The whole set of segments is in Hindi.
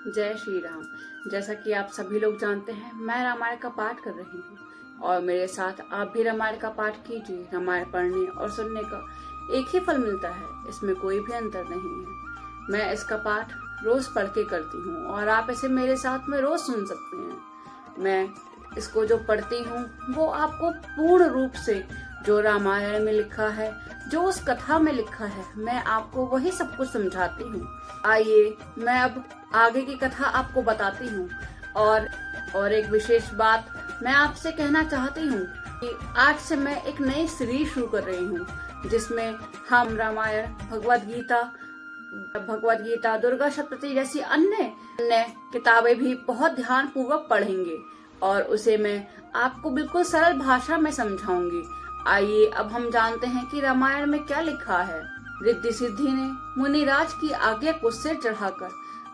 जय श्री राम। जैसा कि आप सभी लोग जानते हैं, मैं रामायण का पाठ कर रही हूँ और मेरे साथ आप भी रामायण का पाठ कीजिए। रामायण पढ़ने और सुनने का एक ही फल मिलता है, इसमें कोई भी अंतर नहीं है। मैं इसका पाठ रोज पढ़ के करती हूँ और आप इसे मेरे साथ में रोज सुन सकते हैं। मैं इसको जो पढ़ती हूँ वो आपको पूर्ण रूप से जो रामायण में लिखा है, जो उस कथा में लिखा है, मैं आपको वही सब कुछ समझाती हूँ। आइए मैं अब आगे की कथा आपको बताती हूँ। और एक विशेष बात मैं आपसे कहना चाहती हूँ कि आज से मैं एक नई सीरीज शुरू कर रही हूँ, जिसमें हम रामायण, भगवत गीता, दुर्गा सप्तशती जैसी अन्य किताबें भी बहुत ध्यान पूर्वक पढ़ेंगे और उसे मैं आपको बिल्कुल सरल भाषा में समझाऊंगी। आइए अब हम जानते हैं कि रामायण में क्या लिखा है। रिद्धि सिद्धि ने मुनिराज की आज्ञा को सिर चढ़ाकर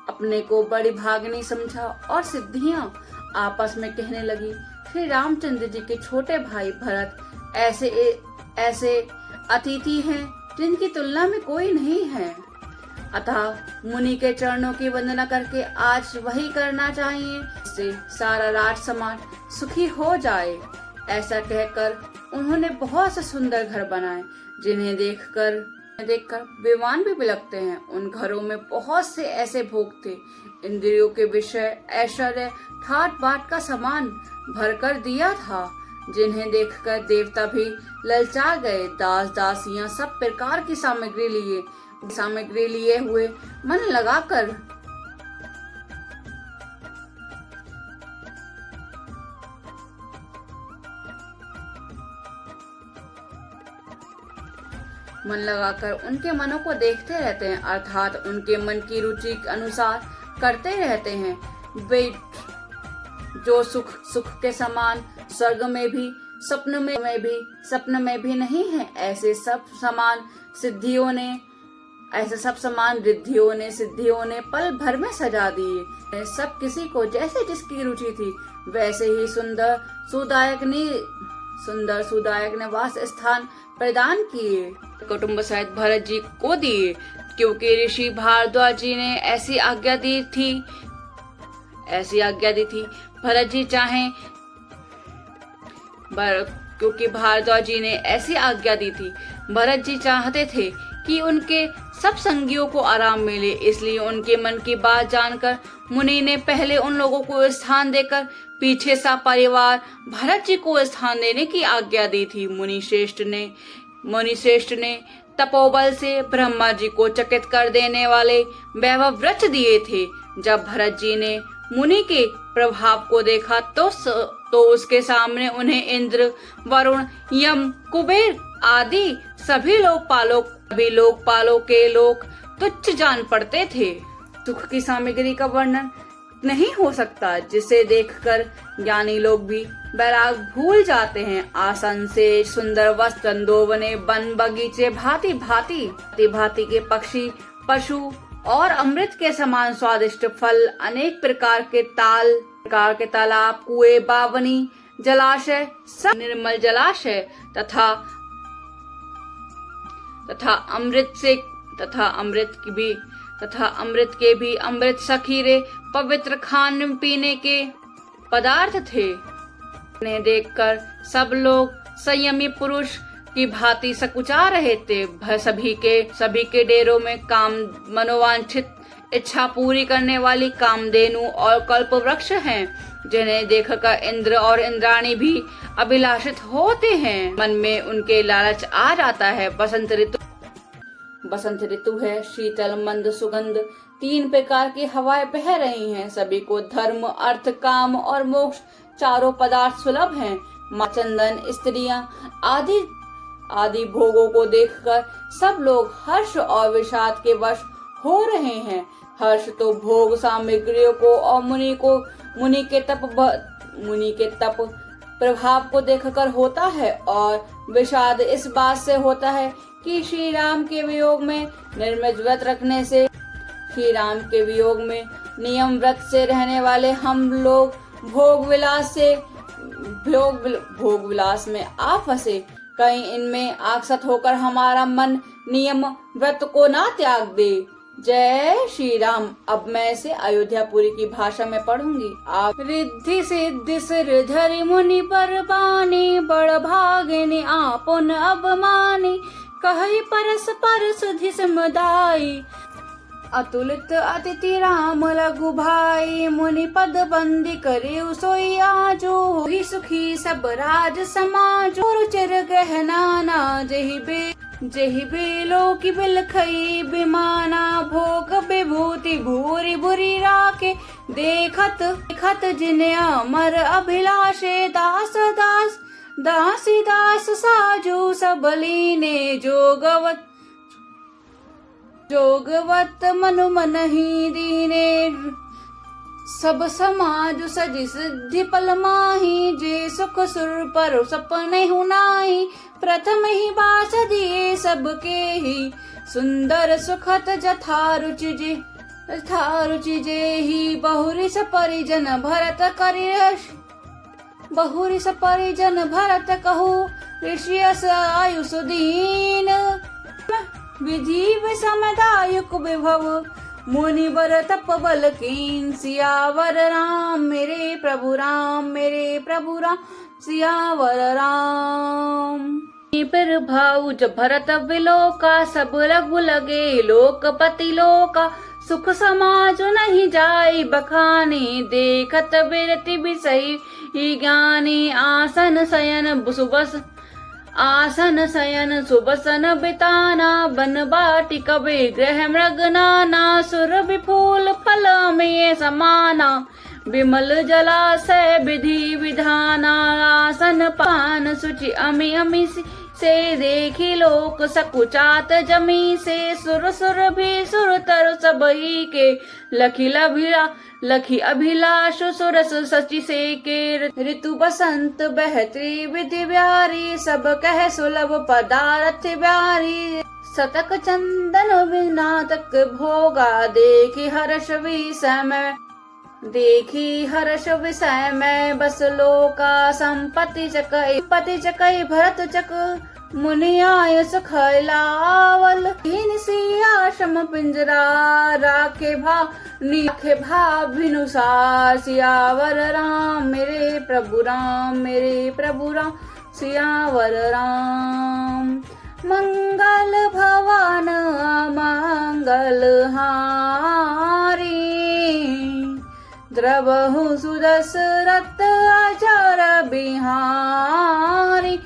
अपने को बड़ी भागनी समझा और सिद्धियां आपस में कहने लगी, श्री रामचंद्र जी के छोटे भाई भरत ऐसे अतिथि हैं जिनकी तुलना में कोई नहीं है। अतः मुनि के चरणों की वंदना करके आज वही करना चाहिए, इससे सारा राज समाज सुखी हो जाए। ऐसा कहकर उन्होंने बहुत से सुंदर घर बनाए, जिन्हें देखकर विद्वान भी बिलखते हैं। उन घरों में बहुत से ऐसे भोग थे, इंद्रियों के विषय, ऐश्वर्य, ठाट बाट का सामान भरकर दिया था, जिन्हें देखकर देवता भी ललचा गए। दास दासियां सब प्रकार की सामग्री लिए हुए मन लगाकर उनके मनों को देखते रहते हैं, अर्थात उनके मन की रुचि के अनुसार करते रहते हैं। वे जो सुख के समान स्वर्ग में भी, सपन में भी नहीं है, ऐसे सब समान रिद्धियों ने सिद्धियों ने पल भर में सजा दिए। सब किसी को जैसे जिसकी रुचि थी वैसे ही सुंदर सुदायक ने वास स्थान प्रदान किए, कुटुंब सहित भरत जी को दिए, क्योंकि ऋषि भारद्वाज जी ने ऐसी आज्ञा दी थी। क्योंकि भारद्वाज जी ने ऐसी आज्ञा दी थी। भरत जी चाहते थे कि उनके सब संगियों को आराम मिले, इसलिए उनके मन की बात जानकर मुनि ने पहले उन लोगों को स्थान देकर पीछे सा परिवार भरत जी को स्थान देने की आज्ञा दी थी। मुनि श्रेष्ठ ने तपोबल से ब्रह्मा जी को चकित कर देने वाले वैभव वृक्ष दिए थे। जब भरत जी ने मुनि के प्रभाव को देखा तो उसके सामने उन्हें इंद्र, वरुण, यम, कुबेर आदि सभी लोकपालों के लोग तुच्छ जान पड़ते थे। सुख की सामग्री का वर्णन नहीं हो सकता, जिसे देखकर ज्ञानी लोग भी वैराग भूल जाते हैं। आसन से सुंदर वस्त्र, चंदोवने, वन बगीचे, भांति भांति के पक्षी, पशु और अमृत के समान स्वादिष्ट फल, अनेक प्रकार के तालाब, कुएं, बावनी, जलाशय, सब निर्मल जलाशय तथा अमृत के भी अमृत सखीरे पवित्र खाने पीने के पदार्थ थे। इन्हें देखकर सब लोग संयमी पुरुष की भांति सकुचा रहे थे। सभी के डेरों में मनोवांछित इच्छा पूरी करने वाली कामधेनु और कल्प वृक्ष हैं, जिन्हें देखकर इंद्र और इंद्राणी भी अभिलाषित होते हैं। मन में उनके लालच आ जाता है। बसंत ऋतु है, शीतल मंद सुगंध, 3 प्रकार की हवाएं बह रही हैं। सभी को धर्म, अर्थ, काम और मोक्ष चारों पदार्थ सुलभ हैं। माँ, चंदन, स्त्रियां आदि भोगों को देखकर सब लोग हर्ष और विषाद के वश हो रहे हैं। हर्ष तो भोग सामग्रियों को और मुनि के तप प्रभाव को देखकर होता है, और विषाद इस बात से होता है कि श्री राम के वियोग में नियम व्रत से रहने वाले हम लोग भोग विलास में आ फंसे। कहीं इनमें आसक्त होकर हमारा मन नियम व्रत को ना त्याग दे। जय श्री राम। अब मैं इसे अयोध्यापुरी की भाषा में पढ़ूंगी। आप रिद्धि सिद्धि सिर धरि मुनि पर बानी, बड़ भागिनी आपुन अब मानी, कहि परस्पर सुधि समुदायी, अतुलित अतिथि राम लघु भाई, मुनि पद बंदी करे सोई आजो, ही सुखी सब राज समाजो, रुचिर ग्रह नाना जेहि बेलो की बिलखई बिमाना, भोग विभूति भूरी बुरी राखे, देखत जिन्हें अमर अभिलाषे, दास दास दासी दास साजू सबलीने, जोगवत मनु मन ही दीने, सब समाज सजि सिद्धि पल माही, जे सुख सुर पर सपने हुनाही, प्रथम ही बास दिए सबके ही, सुंदर सुखत जथा रुचि जे ही, बहुरिस परिजन भरत कहु, ऋषियस आयुष दीन, विधि विषमदायक विभव, मुनि बर तप बल कीन, सियावर राम मेरे प्रभु राम सियावर राम। पर भाऊ जब भरत विलोका, सब रघु लगे लोकपति लोका, सुख समाज नहीं जाई बखानी, देखत बिरति बिसई ज्ञानी, आसन शयन सुबसन बिताना, बन बाटी कबे ग्रह मृग नाना, सुर विफूल फल में समाना, विमल जलाशय विधि विधाना, आसन पान सुचि अमी से, देखी लोक सकुचात जमी से, सुर भी सुर तरु सबही के, लखी अभिलाष सुरस सचि से के, ऋतु बसंत बहती विधि ब्यारी, सब कह सुलभ पदार्थ ब्यारी, सतक चंदन विनातक भोगा, देखी हर्ष विषय में, बस लोका संपत्ति चकई भरत चक, मुनि आय सुख लावल, हीन सी आश्रम पिंजरा, राखे भाव भिनुसार, सियावर राम मेरे प्रभु राम सियावर राम। मंगल भवन मंगल हारी, द्रवहु सुदशरथ अचर बिहारी।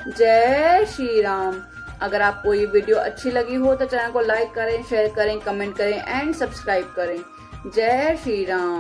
जय श्री राम। अगर आपको ये वीडियो अच्छी लगी हो तो चैनल को लाइक करें, शेयर करें, कमेंट करें एंड सब्सक्राइब करें। जय श्री राम।